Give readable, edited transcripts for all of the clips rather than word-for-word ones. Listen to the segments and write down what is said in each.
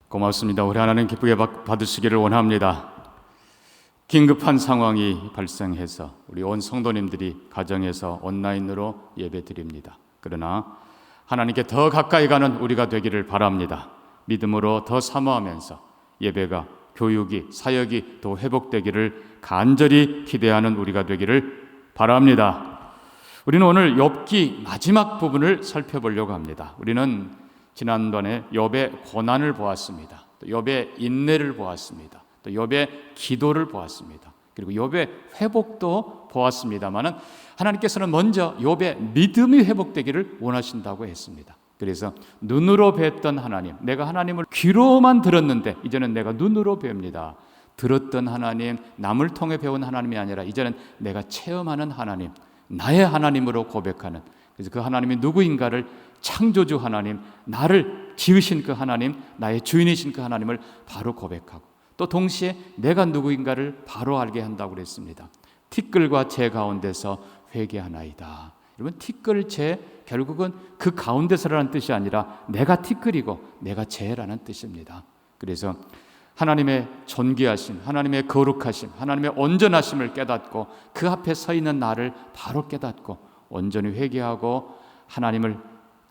고맙습니다. 우리 하나님 기쁘게 받으시기를 원합니다. 긴급한 상황이 발생해서 우리 온 성도님들이 가정에서 온라인으로 예배 드립니다. 그러나 하나님께 더 가까이 가는 우리가 되기를 바랍니다. 믿음으로 더 사모하면서 예배가, 교육이, 사역이 더 회복되기를 간절히 기대하는 우리가 되기를 바랍니다. 우리는 오늘 욥기 마지막 부분을 살펴보려고 합니다. 우리는 지난번에 욥의 고난을 보았습니다. 또 욥의 인내를 보았습니다. 또 욥의 기도를 보았습니다. 그리고 욥의 회복도 보았습니다만은 하나님께서는 먼저 욥의 믿음이 회복되기를 원하신다고 했습니다. 그래서 눈으로 뵀던 하나님, 내가 하나님을 귀로만 들었는데 이제는 내가 눈으로 뵙니다. 들었던 하나님, 남을 통해 배운 하나님이 아니라 이제는 내가 체험하는 하나님, 나의 하나님으로 고백하는, 그래서 그 하나님이 누구인가를 창조주 하나님, 나를 지으신 그 하나님, 나의 주인이신 그 하나님을 바로 고백하고 또 동시에 내가 누구인가를 바로 알게 한다고 그랬습니다. 티끌과 재 가운데서 회개하나이다. 여러분, 티끌, 재, 결국은 그 가운데서라는 뜻이 아니라 내가 티끌이고 내가 재라는 뜻입니다. 그래서 하나님의 존귀하심, 하나님의 거룩하심, 하나님의 온전하심을 깨닫고 그 앞에 서 있는 나를 바로 깨닫고 온전히 회개하고 하나님을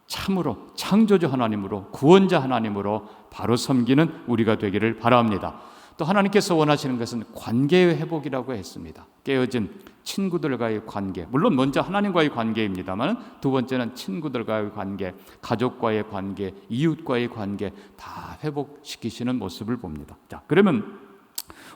참으로 창조주 하나님으로, 구원자 하나님으로 바로 섬기는 우리가 되기를 바랍니다. 또 하나님께서 원하시는 것은 관계의 회복이라고 했습니다. 깨어진 친구들과의 관계, 물론 먼저 하나님과의 관계입니다만 두 번째는 친구들과의 관계, 가족과의 관계, 이웃과의 관계 다 회복시키시는 모습을 봅니다. 자, 그러면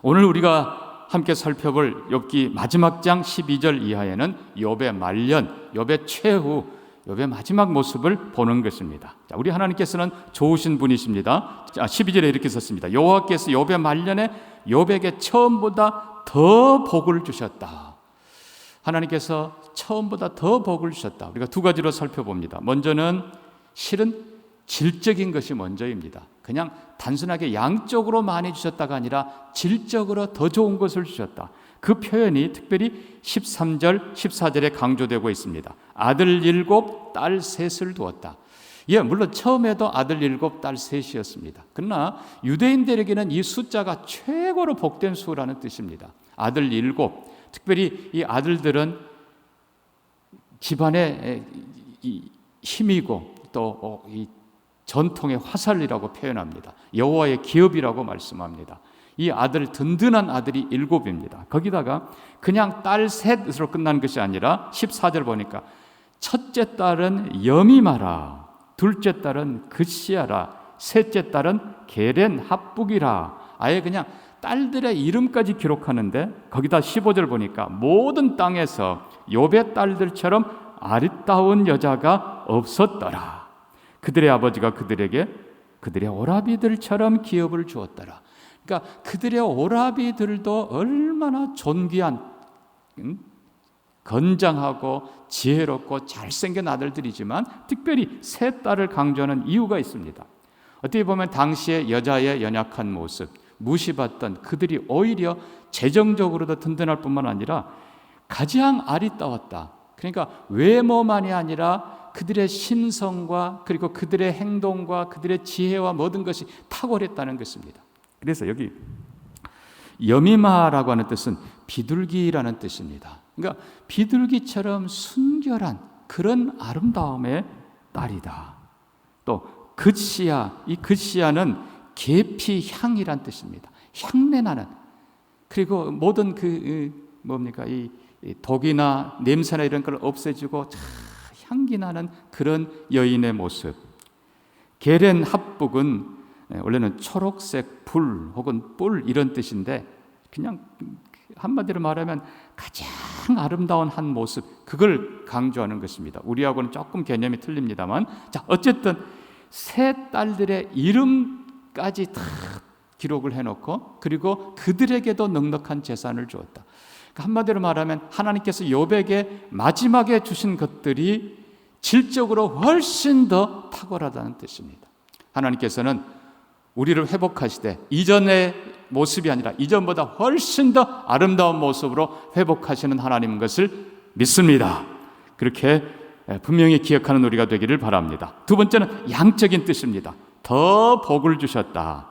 오늘 우리가 함께 살펴볼 욥기 마지막 장 12절 이하에는 욥의 말년, 욥의 최후, 욥의 마지막 모습을 보는 것입니다. 자, 우리 하나님께서는 좋으신 분이십니다. 자, 12절에 이렇게 썼습니다. 여호와께서 욥의 말년에 욥에게 처음보다 더 복을 주셨다. 하나님께서 처음보다 더 복을 주셨다. 우리가 두 가지로 살펴봅니다. 먼저는 실은 질적인 것이 먼저입니다. 그냥 단순하게 양적으로 많이 주셨다가 아니라 질적으로 더 좋은 것을 주셨다. 그 표현이 특별히 13절, 14절에 강조되고 있습니다. 아들 7, 딸 3을 두었다. 예, 물론 처음에도 아들 7, 딸 3이었습니다. 그러나 유대인들에게는 이 숫자가 최고로 복된 수라는 뜻입니다. 아들 7, 특별히 이 아들들은 집안의 힘이고 또 이 전통의 화살이라고 표현합니다. 여호와의 기업이라고 말씀합니다. 이 아들, 든든한 아들이 7입니다. 거기다가 그냥 딸 3으로 끝난 것이 아니라 14절 보니까 첫째 딸은 여미마라, 둘째 딸은 그시야라, 셋째 딸은 게렌 합북이라. 아예 그냥 딸들의 이름까지 기록하는데 거기다 15절 보니까 모든 땅에서 욥의 딸들처럼 아리따운 여자가 없었더라. 그들의 아버지가 그들에게 그들의 오라비들처럼 기업을 주었더라. 그러니까 그들의 오라비들도 얼마나 존귀한, 건장하고 지혜롭고 잘생긴 아들들이지만 특별히 세 딸을 강조하는 이유가 있습니다. 어떻게 보면 당시의 여자의 연약한 모습, 무시받던 그들이 오히려 재정적으로도 든든할 뿐만 아니라 가장 아리따웠다. 그러니까 외모만이 아니라 그들의 심성과 그리고 그들의 행동과 그들의 지혜와 모든 것이 탁월했다는 것입니다. 그래서 여기 여미마라고 하는 뜻은 비둘기라는 뜻입니다. 그러니까 비둘기처럼 순결한 그런 아름다움의 딸이다. 또 그시야, 이 그시야는 계피 향이란 뜻입니다. 향내나는, 그리고 모든 이 독이나 냄새나 이런 걸 없애주고 향기 나는 그런 여인의 모습. 게렌 합북은 원래는 초록색 불 혹은 뿔 이런 뜻인데 그냥 한마디로 말하면 가장 아름다운 한 모습, 그걸 강조하는 것입니다. 우리하고는 조금 개념이 틀립니다만, 자, 어쨌든 세 딸들의 이름까지 다 기록을 해놓고 그리고 그들에게도 넉넉한 재산을 주었다. 그러니까 한마디로 말하면 하나님께서 욥에게 마지막에 주신 것들이 질적으로 훨씬 더 탁월하다는 뜻입니다. 하나님께서는 우리를 회복하시되 이전의 모습이 아니라 이전보다 훨씬 더 아름다운 모습으로 회복하시는 하나님인 것을 믿습니다. 그렇게 분명히 기억하는 우리가 되기를 바랍니다. 두 번째는 양적인 뜻입니다. 더 복을 주셨다.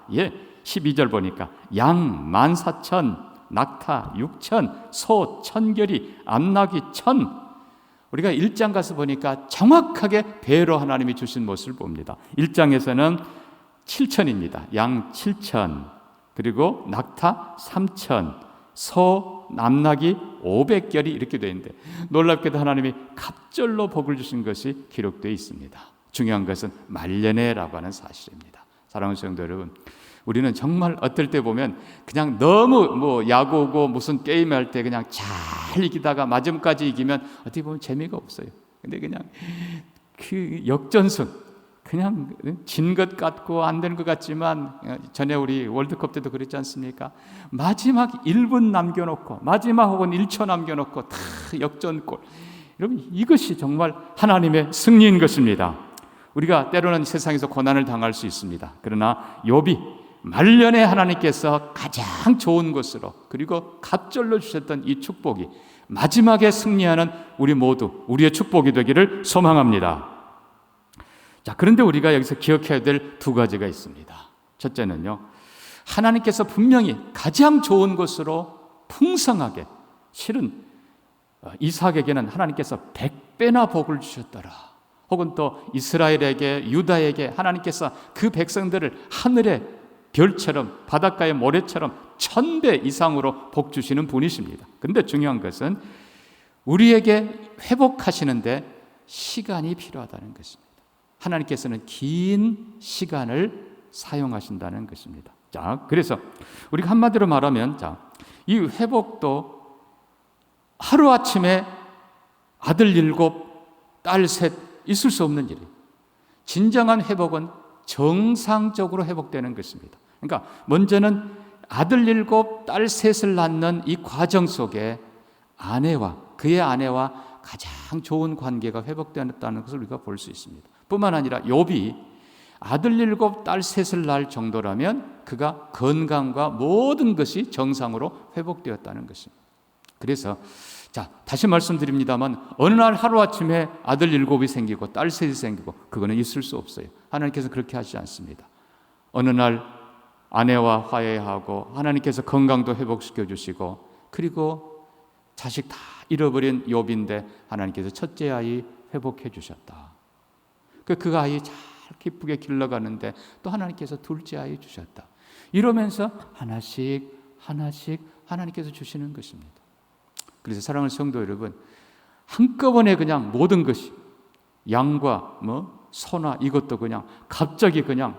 12절 보니까 양 14,000, 낙타 6,000, 소 1,000결이, 암나귀 1,000. 우리가 1장 가서 보니까 정확하게 배로 하나님이 주신 모습을 봅니다. 1장에서는 7,000입니다. 양 7,000, 그리고 낙타 3,000, 소, 암나귀 500결이 이렇게 되어 있는데, 놀랍게도 하나님이 갑절로 복을 주신 것이 기록되어 있습니다. 중요한 것은 말년에라고 하는 사실입니다. 사랑하는 성도 여러분, 우리는 정말 어떨 때 보면 그냥 너무 야구고 무슨 게임할 때 그냥 잘 이기다가 마지막까지 이기면 어떻게 보면 재미가 없어요. 근데 그냥 그 역전승, 그냥 진 것 같고 안 된 것 같지만, 전에 우리 월드컵 때도 그랬지 않습니까? 마지막 1분 남겨놓고, 마지막 혹은 1초 남겨놓고 다 역전골. 여러분, 이것이 정말 하나님의 승리인 것입니다. 우리가 때로는 세상에서 고난을 당할 수 있습니다. 그러나 욥이 말년에 하나님께서 가장 좋은 것으로, 그리고 갑절로 주셨던 이 축복이 마지막에 승리하는 우리 모두, 우리의 축복이 되기를 소망합니다. 자, 그런데 우리가 여기서 기억해야 될 두 가지가 있습니다. 첫째는요, 하나님께서 분명히 가장 좋은 것으로 풍성하게, 실은 이삭에게는 하나님께서 100배나 복을 주셨더라. 혹은 또 이스라엘에게, 유다에게 하나님께서 그 백성들을 하늘의 별처럼, 바닷가의 모래처럼 1000배 이상으로 복 주시는 분이십니다. 그런데 중요한 것은 우리에게 회복하시는데 시간이 필요하다는 것입니다. 하나님께서는 긴 시간을 사용하신다는 것입니다. 자, 그래서 우리가 한마디로 말하면, 이 회복도 하루아침에 아들 7, 딸 3 있을 수 없는 일이에요. 진정한 회복은 정상적으로 회복되는 것입니다. 그러니까 먼저는 아들 7, 딸 3을 낳는 이 과정 속에 그의 아내와 가장 좋은 관계가 회복되었다는 것을 우리가 볼 수 있습니다. 뿐만 아니라 욥이 아들 7, 딸 3을 낳을 정도라면 그가 건강과 모든 것이 정상으로 회복되었다는 것입니다. 그래서 다시 말씀드립니다만, 어느 날 하루아침에 아들 7이 생기고 딸 3이 생기고, 그거는 있을 수 없어요. 하나님께서 그렇게 하지 않습니다. 어느 날 아내와 화해하고 하나님께서 건강도 회복시켜 주시고, 그리고 자식 다 잃어버린 욥인데 하나님께서 첫째 아이 회복해 주셨다. 그 아이 잘 기쁘게 길러가는데 또 하나님께서 둘째 아이 주셨다. 이러면서 하나씩 하나님께서 주시는 것입니다. 그래서 사랑하는 성도 여러분, 한꺼번에 그냥 모든 것이, 양과 소나 이것도 그냥 갑자기 그냥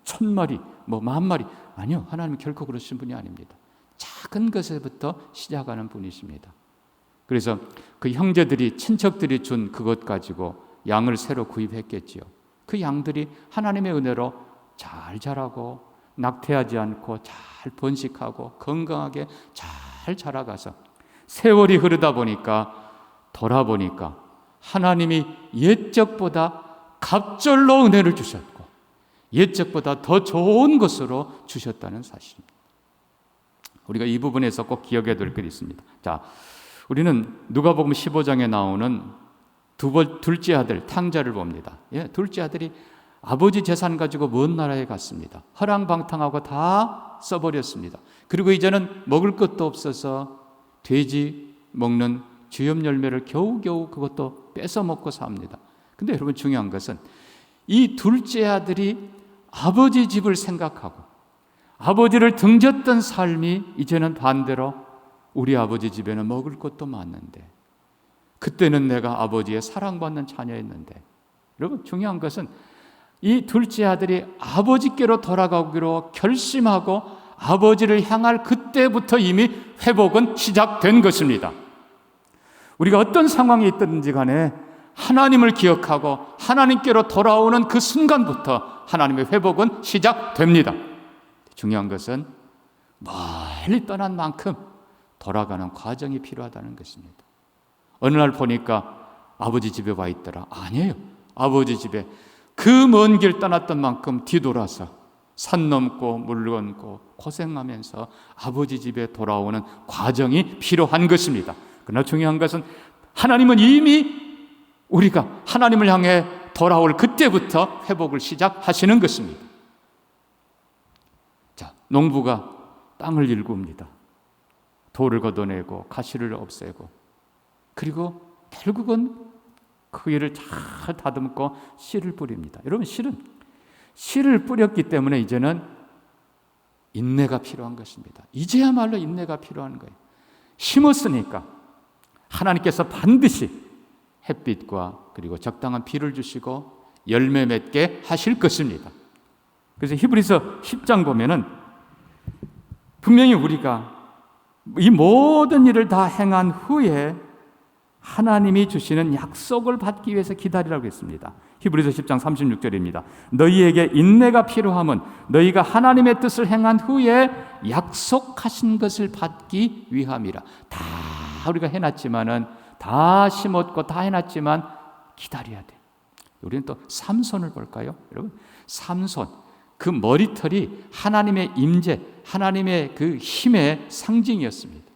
1000마리, 10,000마리, 아니요, 하나님은 결코 그러신 분이 아닙니다. 작은 것에부터 시작하는 분이십니다. 그래서 그 형제들이, 친척들이 준 그것 가지고 양을 새로 구입했겠지요. 그 양들이 하나님의 은혜로 잘 자라고 낙태하지 않고 잘 번식하고 건강하게 잘 자라가서 세월이 흐르다 보니까, 돌아보니까 하나님이 옛적보다 갑절로 은혜를 주셨고 옛적보다 더 좋은 것으로 주셨다는 사실입니다. 우리가 이 부분에서 꼭 기억해야 될 것이 있습니다. 우리는 누가복음 15장에 나오는 둘째 아들 탕자를 봅니다. 둘째 아들이 아버지 재산 가지고 먼 나라에 갔습니다. 허랑방탕하고 다 써버렸습니다. 그리고 이제는 먹을 것도 없어서 돼지 먹는 주염 열매를 겨우겨우 그것도 뺏어 먹고 삽니다. 근데 여러분, 중요한 것은 이 둘째 아들이 아버지 집을 생각하고 아버지를 등졌던 삶이 이제는 반대로, 우리 아버지 집에는 먹을 것도 많은데, 그때는 내가 아버지의 사랑받는 자녀였는데, 여러분, 중요한 것은 이 둘째 아들이 아버지께로 돌아가기로 결심하고 아버지를 향할 그때부터 이미 회복은 시작된 것입니다. 우리가 어떤 상황에 있든지 간에 하나님을 기억하고 하나님께로 돌아오는 그 순간부터 하나님의 회복은 시작됩니다. 중요한 것은 멀리 떠난 만큼 돌아가는 과정이 필요하다는 것입니다. 어느 날 보니까 아버지 집에 와 있더라. 아니에요. 아버지 집에 그 먼 길 떠났던 만큼 뒤돌아서 산 넘고 물 건고 고생하면서 아버지 집에 돌아오는 과정이 필요한 것입니다. 그러나 중요한 것은 하나님은 이미 우리가 하나님을 향해 돌아올 그때부터 회복을 시작하시는 것입니다. 자, 농부가 땅을 일굽니다. 돌을 걷어내고 가시를 없애고, 그리고 결국은 그 위를 잘 다듬고 씨를 뿌립니다. 여러분, 씨를 뿌렸기 때문에 이제는 인내가 필요한 것입니다. 이제야말로 인내가 필요한 거예요. 심었으니까 하나님께서 반드시 햇빛과 그리고 적당한 비를 주시고 열매 맺게 하실 것입니다. 그래서 히브리서 10장 보면은 분명히 우리가 이 모든 일을 다 행한 후에 하나님이 주시는 약속을 받기 위해서 기다리라고 했습니다. 히브리서 10장 36절입니다. 너희에게 인내가 필요함은 너희가 하나님의 뜻을 행한 후에 약속하신 것을 받기 위함이라. 다 우리가 해놨지만은, 다 심었고 다 해놨지만 기다려야 돼. 우리는 또 삼손을 볼까요? 여러분, 삼손, 그 머리털이 하나님의 임재, 하나님의 그 힘의 상징이었습니다.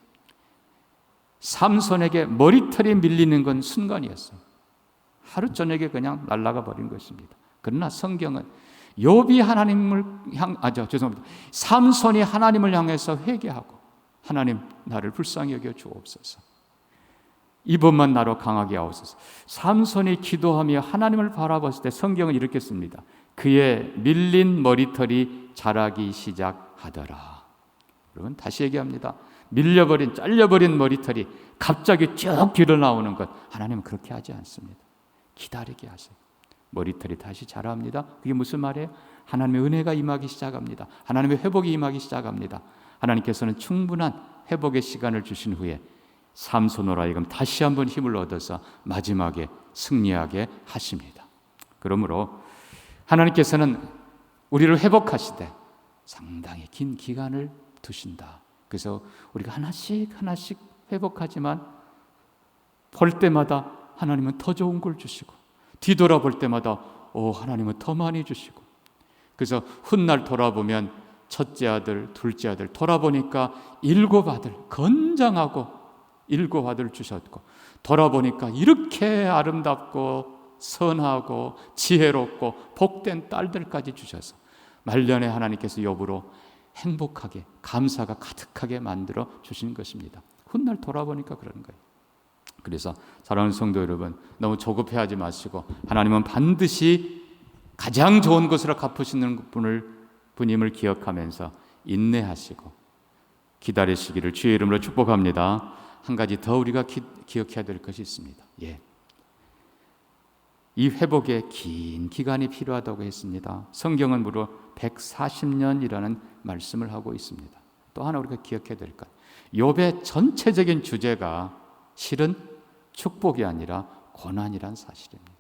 삼손에게 머리털이 밀리는 건 순간이었어요. 하루 저녁에 그냥 날아가 버린 것입니다. 그러나 성경은 욥이 삼손이 하나님을 향해서 회개하고, 하나님 나를 불쌍히 여겨 주옵소서, 이번만 나로 강하게 하옵소서. 삼손이 기도하며 하나님을 바라봤을 때 성경은 이렇게 씁니다. 그의 밀린 머리털이 자라기 시작하더라. 여러분, 다시 얘기합니다. 밀려버린, 잘려버린 머리털이 갑자기 쭉 길어 나오는 것, 하나님은 그렇게 하지 않습니다. 기다리게 하세요. 머리털이 다시 자랍니다. 그게 무슨 말이에요? 하나님의 은혜가 임하기 시작합니다. 하나님의 회복이 임하기 시작합니다. 하나님께서는 충분한 회복의 시간을 주신 후에 삼손으로 하여금 다시 한번 힘을 얻어서 마지막에 승리하게 하십니다. 그러므로 하나님께서는 우리를 회복하시되 상당히 긴 기간을 두신다. 그래서 우리가 하나씩 회복하지만 볼 때마다 하나님은 더 좋은 걸 주시고, 뒤돌아볼 때마다 하나님은 더 많이 주시고, 그래서 훗날 돌아보면 첫째 아들, 둘째 아들 돌아보니까 7 아들, 건장하고 7 아들 주셨고, 돌아보니까 이렇게 아름답고 선하고 지혜롭고 복된 딸들까지 주셔서 말년에 하나님께서 욥으로 행복하게, 감사가 가득하게 만들어 주신 것입니다. 훗날 돌아보니까 그런 거예요. 그래서 사랑하는 성도 여러분, 너무 조급해하지 마시고 하나님은 반드시 가장 좋은 것으로 갚으시는 분임을 기억하면서 인내하시고 기다리시기를 주의 이름으로 축복합니다. 한 가지 더 우리가 기억해야 될 것이 있습니다. 이 회복에 긴 기간이 필요하다고 했습니다. 성경은 무려 140년이라는 말씀을 하고 있습니다. 또 하나 우리가 기억해야 될 것, 욥의 전체적인 주제가 실은 축복이 아니라 고난이란 사실입니다.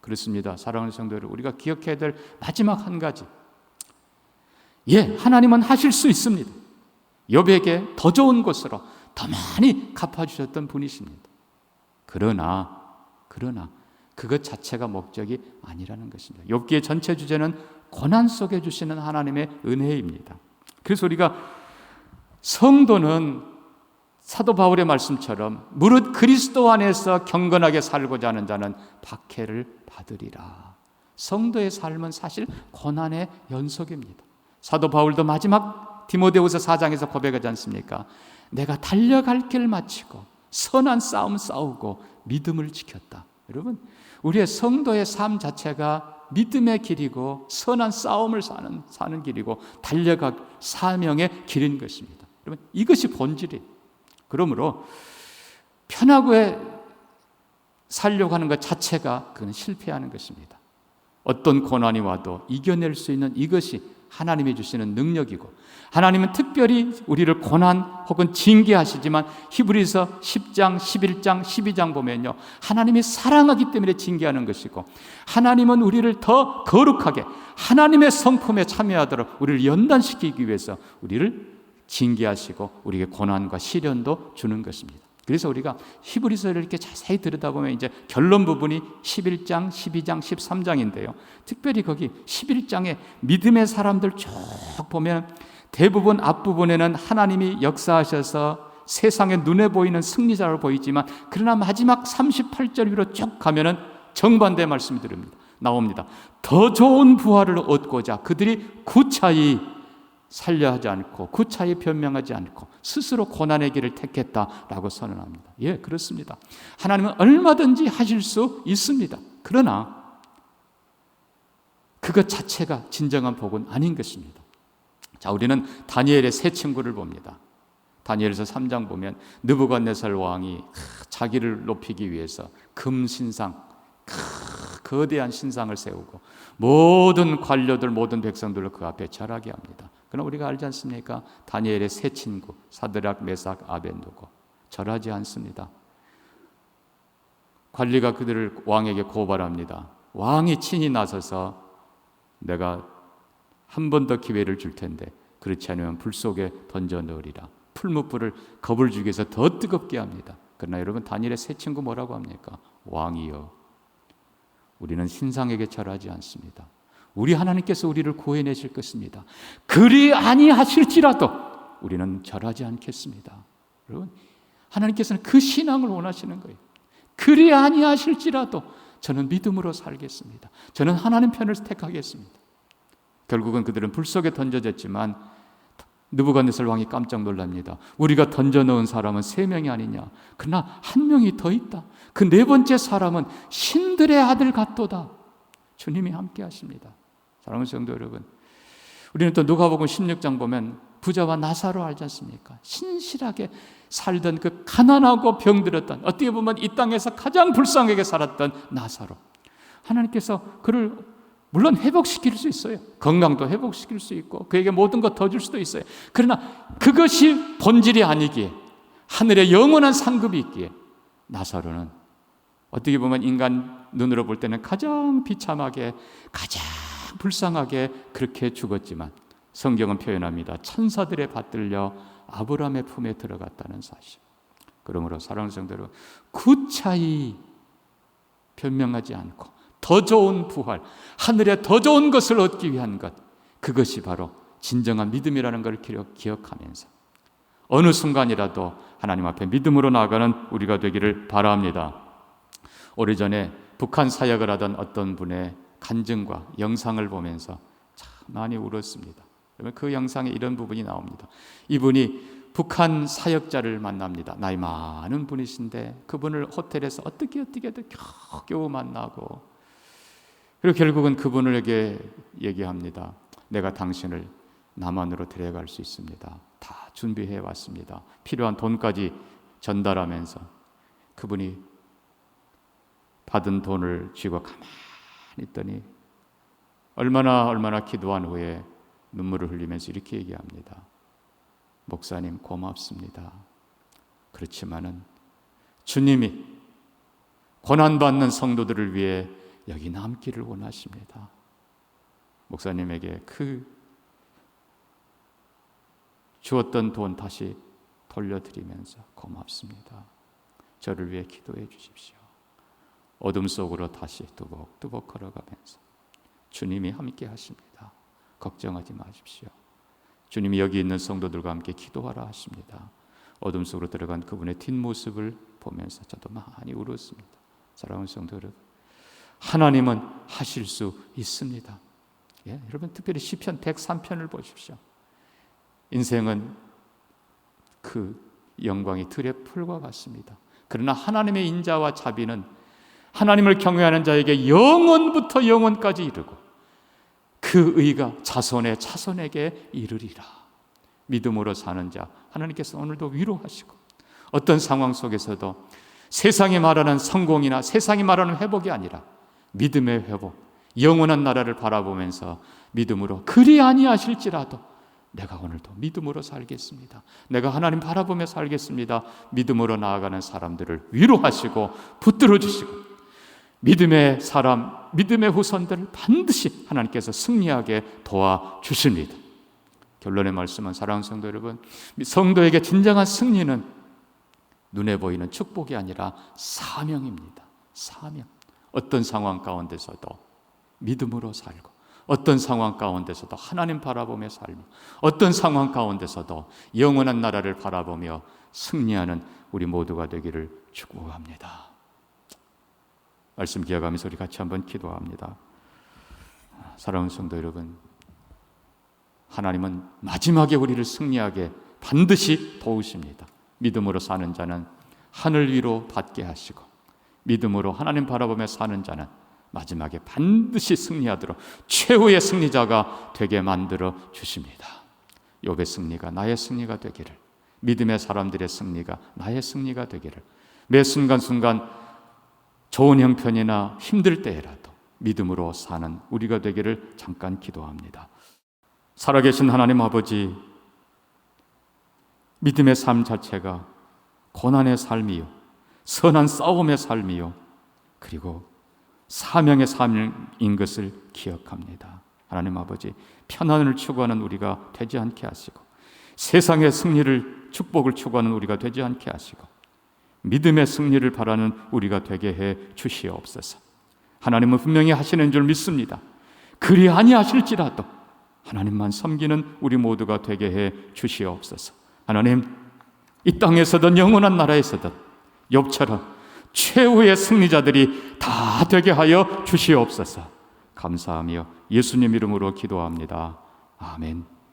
그렇습니다. 사랑하는 성도 여러분, 우리가 기억해야 될 마지막 한 가지, 하나님은 하실 수 있습니다. 욥에게 더 좋은 것으로 더 많이 갚아주셨던 분이십니다. 그러나 그것 자체가 목적이 아니라는 것입니다. 욥기의 전체 주제는 고난 속에 주시는 하나님의 은혜입니다. 그래서 우리가 성도는 사도 바울의 말씀처럼 무릇 그리스도 안에서 경건하게 살고자 하는 자는 박해를 받으리라. 성도의 삶은 사실 고난의 연속입니다. 사도 바울도 마지막 디모데후서 4장에서 고백하지 않습니까? 내가 달려갈 길 마치고 선한 싸움 싸우고 믿음을 지켰다. 여러분, 우리의 성도의 삶 자체가 믿음의 길이고 선한 싸움을 사는 길이고 달려갈 사명의 길인 것입니다. 여러분, 이것이 본질이에요. 그러므로 편하게 살려고 하는 것 자체가 그건 실패하는 것입니다. 어떤 고난이 와도 이겨낼 수 있는 이것이 하나님이 주시는 능력이고, 하나님은 특별히 우리를 고난 혹은 징계하시지만 히브리서 10장, 11장, 12장 보면요, 하나님이 사랑하기 때문에 징계하는 것이고, 하나님은 우리를 더 거룩하게 하나님의 성품에 참여하도록 우리를 연단시키기 위해서 우리를 징계하시고 우리에게 고난과 시련도 주는 것입니다. 그래서 우리가 히브리서를 이렇게 자세히 들여다보면 이제 결론 부분이 11장, 12장, 13장인데요. 특별히 거기 11장에 믿음의 사람들 쭉 보면 대부분 앞부분에는 하나님이 역사하셔서 세상에 눈에 보이는 승리자로 보이지만, 그러나 마지막 38절 위로 쭉 가면은 정반대 말씀이 나옵니다. 더 좋은 부활을 얻고자 그들이 구차히 살려하지 않고 구차히 변명하지 않고 스스로 고난의 길을 택했다라고 선언합니다. 예, 그렇습니다. 하나님은 얼마든지 하실 수 있습니다. 그러나 그것 자체가 진정한 복은 아닌 것입니다. 자, 우리는 다니엘의 세 친구를 봅니다. 다니엘서 3장 보면 느부갓네살 왕이 자기를 높이기 위해서 금신상, 거대한 신상을 세우고 모든 관료들, 모든 백성들을 그 앞에 절하게 합니다. 그러나 우리가 알지 않습니까? 다니엘의 세 친구 사드락, 메삭, 아벤누고 절하지 않습니다. 관리가 그들을 왕에게 고발합니다. 왕이 친히 나서서 내가 한 번 더 기회를 줄 텐데 그렇지 않으면 불 속에 던져 넣으리라. 풀무불을 겁을 주기 위해서 더 뜨겁게 합니다. 그러나 여러분, 다니엘의 세 친구 뭐라고 합니까? 왕이여, 우리는 신상에게 절하지 않습니다. 우리 하나님께서 우리를 구해내실 것입니다. 그리 아니하실지라도 우리는 절하지 않겠습니다. 여러분, 하나님께서는 그 신앙을 원하시는 거예요. 그리 아니하실지라도 저는 믿음으로 살겠습니다. 저는 하나님 편을 택하겠습니다. 결국은 그들은 불 속에 던져졌지만 느부갓네살 왕이 깜짝 놀랍니다. 우리가 던져 넣은 사람은 3명이 아니냐. 그러나 1명이 더 있다. 그 4번째 사람은 신들의 아들 같도다. 주님이 함께 하십니다. 사랑하는 성도 여러분, 우리는 또 누가복음 16장 보면 부자와 나사로 알지 않습니까? 신실하게 살던 그 가난하고 병들었던, 어떻게 보면 이 땅에서 가장 불쌍하게 살았던 나사로, 하나님께서 그를 물론 회복시킬 수 있어요. 건강도 회복시킬 수 있고 그에게 모든 것 더 줄 수도 있어요. 그러나 그것이 본질이 아니기에, 하늘에 영원한 상급이 있기에 나사로는 어떻게 보면 인간 눈으로 볼 때는 가장 비참하게, 가장 불쌍하게 그렇게 죽었지만 성경은 표현합니다. 천사들의 받들려 아브라함의 품에 들어갔다는 사실. 그러므로 사랑하는 성도 여러분, 구차히 변명하지 않고 더 좋은 부활, 하늘에 더 좋은 것을 얻기 위한 것, 그것이 바로 진정한 믿음이라는 걸 기억하면서 어느 순간이라도 하나님 앞에 믿음으로 나아가는 우리가 되기를 바랍니다. 오래전에 북한 사역을 하던 어떤 분의 간증과 영상을 보면서 참 많이 울었습니다. 그 영상에 이런 부분이 나옵니다. 이분이 북한 사역자를 만납니다. 나이 많은 분이신데 그분을 호텔에서 어떻게 해도 겨우 만나고, 그리고 결국은 그분에게 얘기합니다. 내가 당신을 남한으로 데려갈 수 있습니다. 다 준비해 왔습니다. 필요한 돈까지 전달하면서 그분이 받은 돈을 쥐고 가만히 있더니 얼마나 기도한 후에 눈물을 흘리면서 이렇게 얘기합니다. 목사님 고맙습니다. 그렇지만은 주님이 고난받는 성도들을 위해 여기 남기를 원하십니다. 목사님에게 그 주었던 돈 다시 돌려드리면서 고맙습니다. 저를 위해 기도해 주십시오. 어둠 속으로 다시 뚜벅뚜벅 걸어가면서 주님이 함께 하십니다. 걱정하지 마십시오. 주님이 여기 있는 성도들과 함께 기도하라 하십니다. 어둠 속으로 들어간 그분의 뒷모습을 보면서 저도 많이 울었습니다. 사랑하는 성도 여러분, 하나님은 하실 수 있습니다. 예, 여러분 특별히 시편 103편을 보십시오. 인생은 그 영광이 들의 풀과 같습니다. 그러나 하나님의 인자와 자비는 하나님을 경외하는 자에게 영원부터 영원까지 이르고 그 의가 자손의 자손에게 이르리라. 믿음으로 사는 자 하나님께서 오늘도 위로하시고, 어떤 상황 속에서도 세상이 말하는 성공이나 세상이 말하는 회복이 아니라 믿음의 회복, 영원한 나라를 바라보면서 믿음으로 그리 아니하실지라도 내가 오늘도 믿음으로 살겠습니다. 내가 하나님 바라보며 살겠습니다. 믿음으로 나아가는 사람들을 위로하시고 붙들어 주시고, 믿음의 사람, 믿음의 후손들을 반드시 하나님께서 승리하게 도와주십니다. 결론의 말씀은 사랑하는 성도 여러분, 성도에게 진정한 승리는 눈에 보이는 축복이 아니라 사명입니다. 사명. 어떤 상황 가운데서도 믿음으로 살고, 어떤 상황 가운데서도 하나님 바라보며 살며, 어떤 상황 가운데서도 영원한 나라를 바라보며 승리하는 우리 모두가 되기를 축복합니다. 말씀 기억하면서 우리 같이 한번 기도합니다. 사랑하는 성도 여러분, 하나님은 마지막에 우리를 승리하게 반드시 도우십니다. 믿음으로 사는 자는 하늘 위로 닿게 하시고, 믿음으로 하나님 바라보며 사는 자는 마지막에 반드시 승리하도록 최후의 승리자가 되게 만들어 주십니다. 욥의 승리가 나의 승리가 되기를, 믿음의 사람들의 승리가 나의 승리가 되기를, 매 순간순간 좋은 형편이나 힘들 때에라도 믿음으로 사는 우리가 되기를 잠깐 기도합니다. 살아계신 하나님 아버지, 믿음의 삶 자체가 고난의 삶이요, 선한 싸움의 삶이요, 그리고 사명의 삶인 것을 기억합니다. 하나님 아버지, 편안을 추구하는 우리가 되지 않게 하시고, 세상의 승리를, 축복을 추구하는 우리가 되지 않게 하시고, 믿음의 승리를 바라는 우리가 되게 해 주시옵소서. 하나님은 분명히 하시는 줄 믿습니다. 그리 아니하실지라도 하나님만 섬기는 우리 모두가 되게 해 주시옵소서. 하나님, 이 땅에서든 영원한 나라에서든 욥처럼 최후의 승리자들이 다 되게 하여 주시옵소서. 감사하며 예수님 이름으로 기도합니다. 아멘.